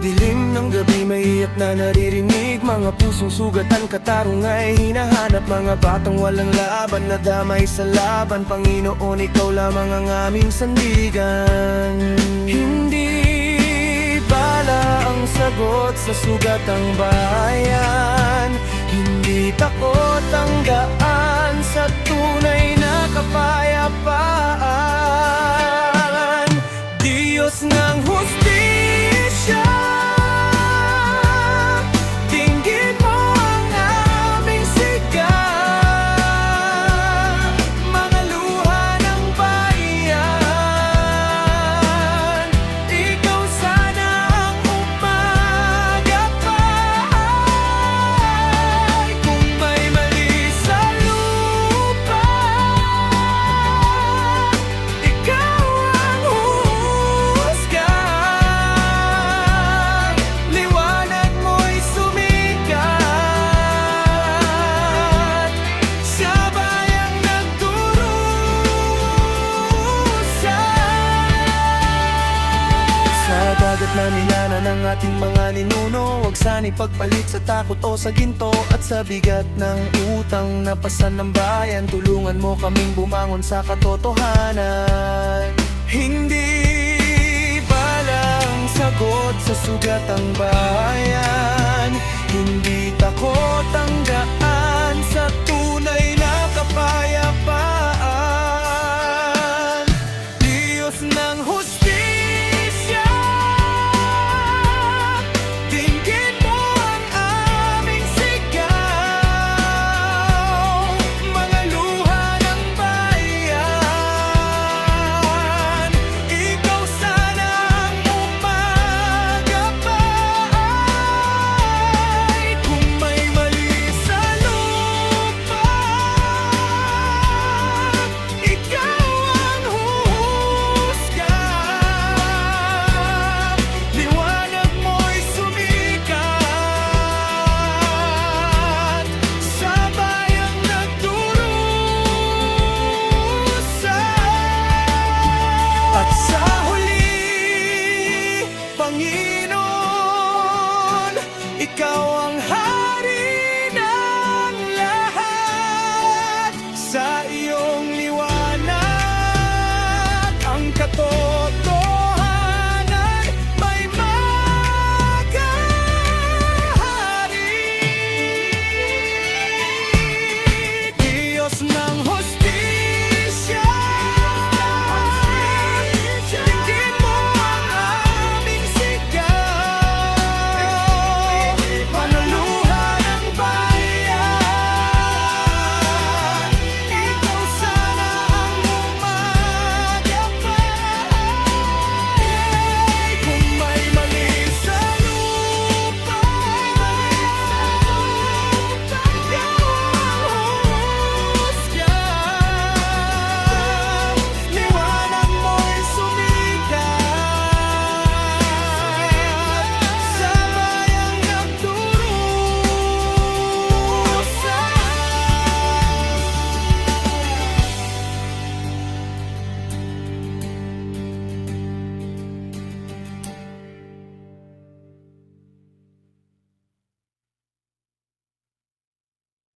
dilim ng gabi may iyak na naririnig, mga pusong sugatan, katarong ay hinahanap, mga batang walang laban, nadamay sa laban. Panginoon, ikaw lamang ang aming sandigan. Hindi bala ang sagot sa sugatang bayan, hindi takot ang daan sa tunay na kapayapaan. Diyos ng hustisya, dinggin mo ang aming sigaw, mga luha ng bayan. Ikaw sana ang umagapay, kung may mali sa lupa, ikaw ang huhusga. Liwanag mo'y sumikat sa bayang nagdurusa. Sa dagat na nilana ng ating mga ninuno, huwag sana ipagpalit sa takot o sa ginto, at sa bigat ng utang na pasan ng bayan, tulungan mo kaming bumangon sa katotohanan. Hindi balang sagot sa sugatang bayan, hindi takot ang daan sa